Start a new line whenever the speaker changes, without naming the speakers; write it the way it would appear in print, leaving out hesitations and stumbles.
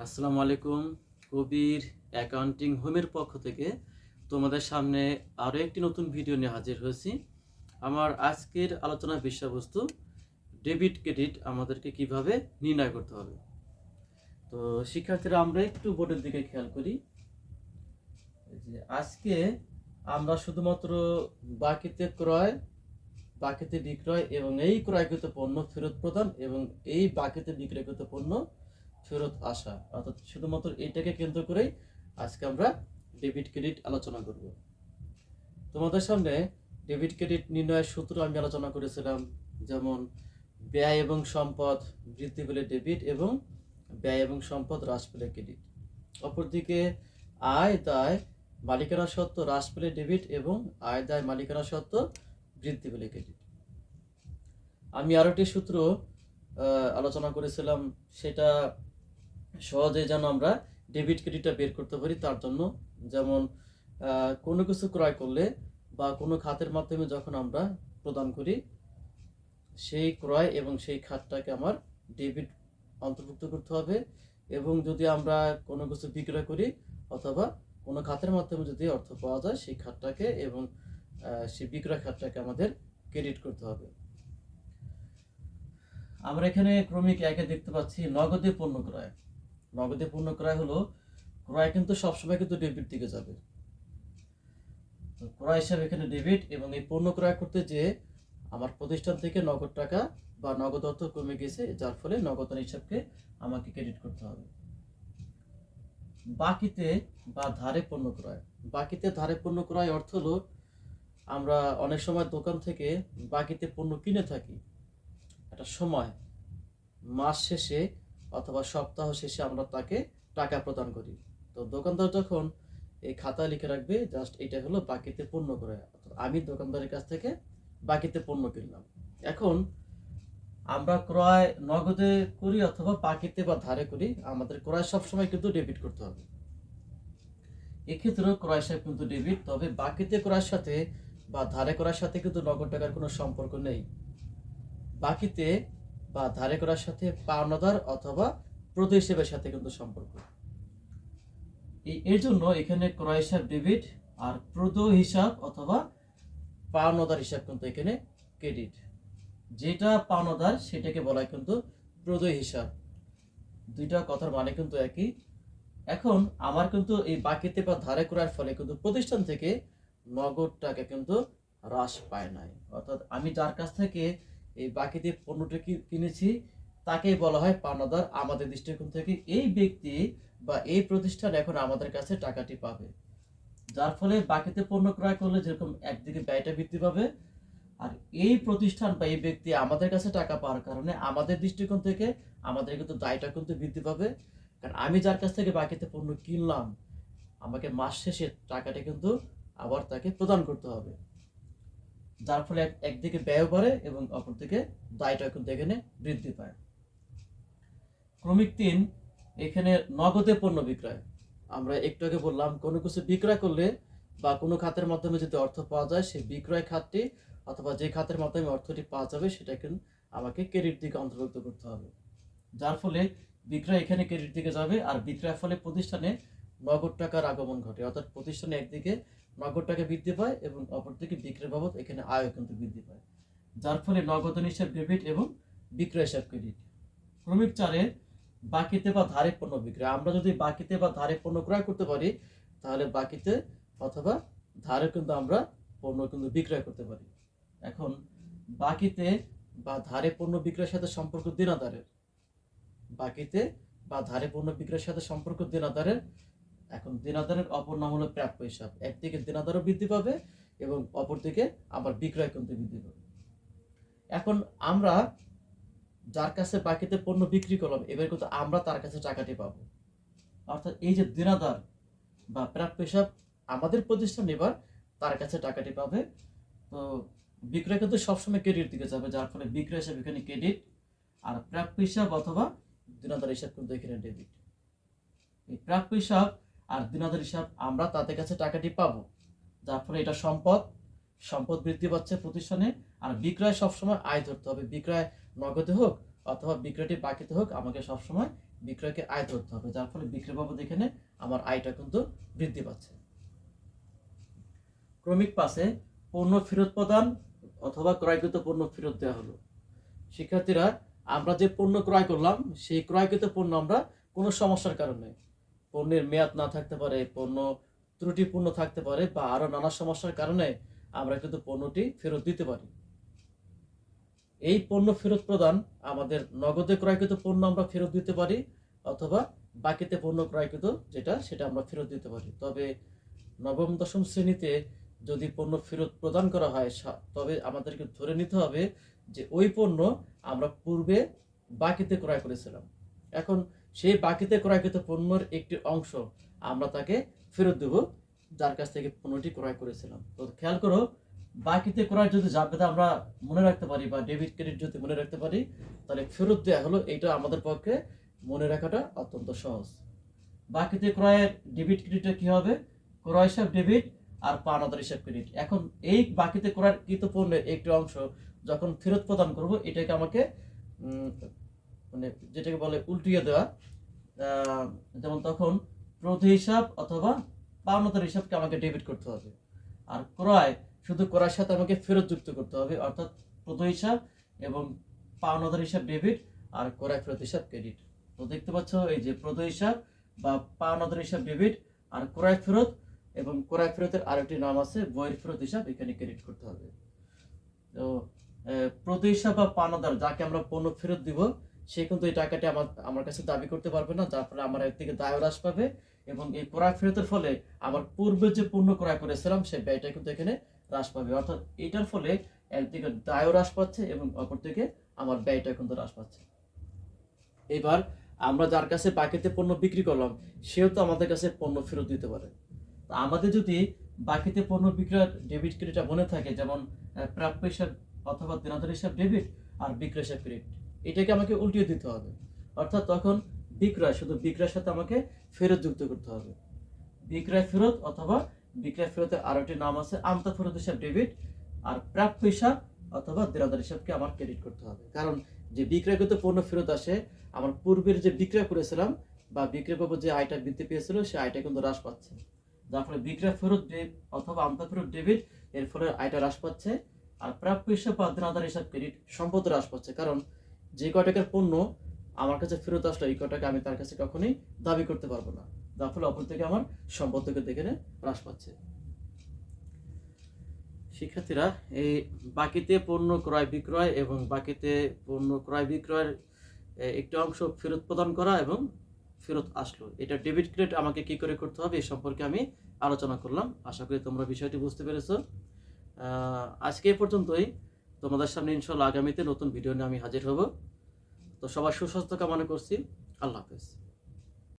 আসসালামু আলাইকুম। কবির অ্যাকাউন্টিং হোমের পক্ষ থেকে তোমাদের সামনে আরও একটি নতুন ভিডিও নিয়ে হাজির হয়েছি। আমার আজকের আলোচনার বিষয়বস্তু ডেবিট ক্রেডিট আমাদেরকে কিভাবে নির্ণয় করতে হবে। তো শিক্ষার্থীরা, আমরা একটু বোর্ডের দিকে খেয়াল করি। যে আজকে আমরা শুধুমাত্র বাকিতে ক্রয়, বাকিতে বিক্রয় এবং এই ক্রয়কৃত পণ্য ফেরত প্রদান এবং এই বাকিতে বিক্রয়কৃত পণ্য ফেরত আসা, অর্থাৎ শুধুমাত্র এইটাকে কেন্দ্র করেই আজকে আমরা ডেবিট ক্রেডিট আলোচনা করব। তোমাদের সামনে ডেবিট ক্রেডিট নির্ণয়ের সূত্র আমি আলোচনা করেছিলাম, যেমন ব্যয় এবং সম্পদ বৃদ্ধি পেলে ডেবিট এবং ব্যয় এবং সম্পদ হ্রাস পেলে ক্রেডিট। অপরদিকে আয় দায় মালিকানা সত্ত্ব হ্রাস পেলে ডেবিট এবং আয় দায় মালিকানা সত্ত্ব বৃদ্ধি পেলে ক্রেডিট। আমি আরও একটি সূত্র আলোচনা করেছিলাম, সেটা সহজে যেন আমরা ডেবিট ক্রেডিটটা বের করতে পারি তার জন্য। যেমন কোনো কিছু ক্রয় করলে বা কোনো খাতের মাধ্যমে যখন আমরা প্রদান করি, সেই ক্রয় এবং সেই খাতটাকে আমার ডেবিট অন্তর্ভুক্ত করতে হবে। এবং যদি আমরা কোনো কিছু বিক্রয় করি অথবা কোনো খাতের মাধ্যমে যদি অর্থ পাওয়া যায়, সেই খাতটাকে এবং সেই বিক্রয় খাতটাকে আমাদের ক্রেডিট করতে হবে। আমরা এখানে ক্রমিক একে দেখতে পাচ্ছি নগদে পণ্য ক্রয়। নগদে পণ্য ক্রয় হলো, ক্রয় কিন্তু সবসময় কিন্তু ডেবিট দিকে যাবে। তো ক্রয় হিসাবে এখানে ডেবিট, এবং এই পণ্য ক্রয় করতে যে আমার প্রতিষ্ঠান থেকে নগদ টাকা বা নগদ অর্থ কমে গেছে, যার ফলে নগদান হিসাবকে আমাকে ক্রেডিট করতে হবে। বাকিতে বা ধারে পণ্য ক্রয়। বাকিতে ধারে পণ্য ক্রয় অর্থ হলো, আমরা অনেক সময় দোকান থেকে বাকিতে পণ্য কিনে থাকি। একটা সময় মাস শেষে অথবা সপ্তাহ শেষে আমরা তাকে টাকা প্রদান করি। তো দোকানদার যখন এই খাতায় লিখে রাখবে, জাস্ট এটা হলো বাকিতে পণ্য ক্রয়, অর্থাৎ আমি দোকানদারের কাছ থেকে বাকিতে পণ্য কিনলাম। এখন আমরা ক্রয় নগদে করি অথবা বাকিতে বা ধারে করি, আমাদের ক্রয় সবসময় কিন্তু ডেবিট করতে হবে। এক্ষেত্রেও ক্রয় হিসাব কিন্তু ডেবিট, তবে বাকিতে ক্রয়ের সাথে বা ধারে করার সাথে কিন্তু নগদ টাকার কোনো সম্পর্ক নেই। বাকিতে বা ধারে করার সাথে পাওনাদার অথবা প্রদ হিসেবের সাথে কিন্তু সম্পর্ক। এর জন্য এখানে ক্রয় হিসাব ডেবিট আর প্রদ হিসাব অথবা পাওনাদার হিসাব কিন্তু এখানে ক্রেডিট। যেটা পাওনাদার সেটাকে বলা হয় কিন্তু প্রদ হিসাব। দুইটা কথার মানে কিন্তু একই। এখন আমার কিন্তু এই বাকিতে বা ধারে করার ফলে কিন্তু প্রতিষ্ঠান থেকে নগদ টাকা কিন্তু হ্রাস পায় নাই, অর্থাৎ আমি যার কাছ থেকে এই বাকিতে পণ্যটা কিনেছি তাকেই বলা হয় পাওনাদার। আমাদের দৃষ্টিকোণ থেকে এই ব্যক্তি বা এই প্রতিষ্ঠান এখন আমাদের কাছে টাকাটি পাবে, যার ফলে বাকিতে পণ্য ক্রয় করলে যেরকম একদিকে ব্যয়টা বৃদ্ধি পাবে, আর এই প্রতিষ্ঠান বা এই ব্যক্তি আমাদের কাছে টাকা পাওয়ার কারণে আমাদের দৃষ্টিকোণ থেকে আমাদের কিন্তু দায়টা কিন্তু বৃদ্ধি পাবে। কারণ আমি যার কাছ থেকে বাকিতে পণ্য কিনলাম, আমাকে মাস শেষে টাকাটা কিন্তু আবার তাকে প্রদান করতে হবে, যার ফলে একদিকে ব্যয় বাড়ে এবং অপরদিকে দায়টা কিন্তু এখানে বৃদ্ধি পায়। ক্রমিক 3, এখানে নগদে পণ্য বিক্রয়। আমরা একটু আগে বললাম, কোনো কিছু বিক্রয় করলে বা কোনো খাতের মাধ্যমে যদি অর্থ পাওয়া যায়, সেই বিক্রয় খাতটি অথবা যে খাতের মাধ্যমে অর্থটি পাওয়া যাবে সেটা কিন্তু আমাকে ক্রেডিট দিকে অন্তর্ভুক্ত করতে হবে, যার ফলে বিক্রয় এখানে ক্রেডিট দিকে যাবে। আর বিক্রয়ের ফলে প্রতিষ্ঠানে নগদ টাকার আগমন ঘটে, অর্থাৎ প্রতিষ্ঠানে একদিকে নগদ টাকা বৃদ্ধি পায় এবং অপরদিকে বিক্রয় বাবদ এখানে আয় কিন্তু বৃদ্ধি পায়, যার ফলে নগদান হিসাব ডেবিট এবং বিক্রয় হিসাব ক্রেডিট। ক্রমিক 4, বাকিতে বা ধারে পণ্য বিক্রয়। আমরা যদি বাকিতে বা ধারে পণ্য ক্রয় করতে পারি, তাহলে বাকিতে অথবা ধারে কিন্তু আমরা পণ্য কিন্তু বিক্রয় করতে পারি। এখন বাকিতে বা ধারে পণ্য বিক্রয়ের সাথে সম্পর্ক দেনাদারের। বাকিতে বা ধারে পণ্য বিক্রয়ের সাথে সম্পর্ক দেনাদারের। এখন দেনাদারের অপর নাম হলো প্রাপ্য হিসাব। একদিকে দেনাদারও বৃদ্ধি পাবে এবং অপরদিকে আবার বিক্রয় কিন্তু বৃদ্ধি পাবে। এখন আমরা যার কাছে বাকিতে পণ্য বিক্রি করলাম, এবার কিন্তু আমরা তার কাছে টাকাটি পাবো, অর্থাৎ এই যে দেনাদার বা প্রাপ্য হিসাব আমাদের প্রতিষ্ঠান এবার তার কাছে টাকাটি পাবে। তো বিক্রয় কিন্তু সবসময় ক্রেডিট দিকে যাবে, যার ফলে বিক্রয় হিসাব এখানে ক্রেডিট, আর প্রাপ্য হিসাব অথবা দেনাদার হিসাব কিন্তু এখানে ডেবিট। এই প্রাপ্য হিসাব আর দেনাদার হিসাব আমরা তাদের কাছে টাকাটি পাবো, যার ফলে এটা সম্পদ বৃদ্ধি পাচ্ছে প্রতিষ্ঠানে। আর বিক্রয় সবসময় আয় ধরতে হবে, বিক্রয় নগদে হোক অথবা বিক্রয়টি বাকিতে হোক, আমাকে সবসময় বিক্রয়কে আয় ধরতে হবে, যার ফলে বিক্রয় বাবদ এখানে আমার আয়টা কিন্তু বৃদ্ধি পাচ্ছে। ক্রমিক 5-এ পণ্য ফেরত প্রদান অথবা ক্রয়কৃত পণ্য ফেরত দেওয়া হলো। শিক্ষার্থীরা, আমরা যে পণ্য ক্রয় করলাম সেই ক্রয়কৃত পণ্য আমরা কোনো সমস্যার কারণে, পণ্যের মেয়াদ না থাকতে পারে, পণ্য ত্রুটিপূর্ণ থাকতে পারে, বা আরো নানা সমস্যার কারণে আমরা কিন্তু পণ্যটি ফেরত দিতে পারি। এই পণ্য ফেরত প্রদান আমাদের নগদে ক্রয়কৃত পণ্য আমরা ফেরত দিতে পারি, অথবা বাকিতে পণ্য ক্রয়কৃত সেটা আমরা ফেরত দিতে পারি। তবে নবম দশম শ্রেণীতে যদি পণ্য ফেরত প্রদান করা হয়, তবে আমাদেরকে ধরে নিতে হবে যে ওই পণ্য আমরা পূর্বে বাকিতে ক্রয় করেছিলাম। এখন সেই বাকিতে ক্রয়কৃত পণ্যের একটি অংশ আমরা তাকে ফেরত দেব, যার কাছ থেকে পণ্যটি ক্রয় করেছিলাম। তো খেয়াল করো, বাকিতে ক্রয় যদি জাবেদা আমরা মনে রাখতে পারি বা ডেবিট ক্রেডিট যদি মনে রাখতে পারি, তাহলে ফেরত দেওয়া হলো এইটা আমাদের পক্ষে মনে রাখাটা অত্যন্ত সহজ। বাকিতে ক্রয়ের ডেবিট ক্রেডিটটা কি হবে? ক্রয় হিসাব ডেবিট আর পাওনাদার হিসাব ক্রেডিট। এখন এই বাকিতে ক্রয়কৃত পণ্যের একটি অংশ যখন ফেরত প্রদান করব, এটাকে আমাকে মানে যেটাকে বলে উল্টিয়ে দেওয়া, যেমন তখন প্রতি হিসাব অথবা পাওনাদার হিসাবকে আমাকে ডেবিট করতে হবে, আর ক্রয় শুধু ক্রয়ের সাথে আমাকে ফেরত যুক্ত করতে হবে, অর্থাৎ প্রতি হিসাব এবং পাওনাদার হিসাব ডেবিট আর ক্রয় ফেরত হিসাব ক্রেডিট। তো দেখতে পাচ্ছ, এই যে প্রতি হিসাব বা পাওনাদার হিসাব ডেবিট আর ক্রয় ফেরত, এবং ক্রয় ফেরতের আরেকটি নাম আছে বইয়ের ফেরত হিসাব, এখানে ক্রেডিট করতে হবে। তো প্রতি হিসাব বা পাওনাদার যাকে আমরা পণ্য ফেরত দিব, সে কিন্তু এই টাকাটি আমার কাছে দাবি করতে পারবে না, যার ফলে আমার এর থেকে দায় হ্রাস পাবে, এবং এই ক্রয় ফেরতের ফলে আমার পূর্বে যে পণ্য ক্রয় করেছিলাম সেই ব্যয়টা কিন্তু এখানে হ্রাস পাবে। অর্থাৎ এটার ফলে একদিকে দায় হ্রাস পাচ্ছে এবং অপরদিকে আমার ব্যয়টা কিন্তু হ্রাস পাচ্ছে। এবার আমরা যার কাছে বাকিতে পণ্য বিক্রি করলাম, সেও তো আমাদের কাছে পণ্য ফেরত দিতে পারে। আমাদের যদি বাকিতে পণ্য বিক্রয়ের ডেবিট ক্রেডিট মনে থাকে, যেমন প্রাপ্য হিসাব অথবা দেনাদার হিসাব ডেবিট আর বিক্রয় হিসাব ক্রেডিট, এটাকে আমাকে উল্টিয়ে দিতে হবে। অর্থাৎ তখন বিক্রয় শুধু বিক্রয়ের সাথে আমাকে ফেরত যুক্ত করতে হবে। বিক্রয় ফেরত অথবা বিক্রয় ফেরতের আরো একটি নাম আছে আমতা ফেরত হিসাব ডেবিট, আর প্রাপ্য হিসাব অথবা দেনাদার হিসাবকে আমার ক্রেডিট করতে হবে। কারণ যে বিক্রয়কৃত পণ্য ফেরত আসে, আমার পূর্বের যে বিক্রয় করেছিলাম বা বিক্রয় বাবদ যে আয়টা বৃদ্ধি পেয়েছিল, সেই আয়টা কিন্তু হ্রাস পাচ্ছে, যার ফলে বিক্রয় ফেরত অথবা আমতা ফেরত ডেবিট, এর ফলে আয়টা হ্রাস পাচ্ছে। আর প্রাপ্য হিসাব বা দেনাদার হিসাব ক্রেডিট সম্পদ হ্রাস পাচ্ছে, কারণ যে কয় টাকার পণ্য আমার কাছে ফেরত আসলো, এই কয় টাকা আমি তার কাছে কখনোই দাবি করতে পারবো না, যার ফলে অপর থেকে আমার সম্পদ থেকে দেখে হ্রাস পাচ্ছে। শিক্ষার্থীরা, এই বাকিতে পণ্য ক্রয় বিক্রয় এবং বাকিতে পণ্য ক্রয় বিক্রয়ের একটি অংশ ফেরত প্রদান করা এবং ফেরত আসলো, এটা ডেবিট ক্রেডিট আমাকে কি করে করতে হবে এই সম্পর্কে আমি আলোচনা করলাম। আশা করি তোমরা বিষয়টি বুঝতে পেরেছো। আজকে এ পর্যন্তই। তোমাদের সামনে ইনশাআল্লাহ আগামীতে নতুন ভিডিও নিয়ে আমি হাজির হব। তো সবার সুস্বাস্থ্য কামনা করছি। আল্লাহ হাফেজ।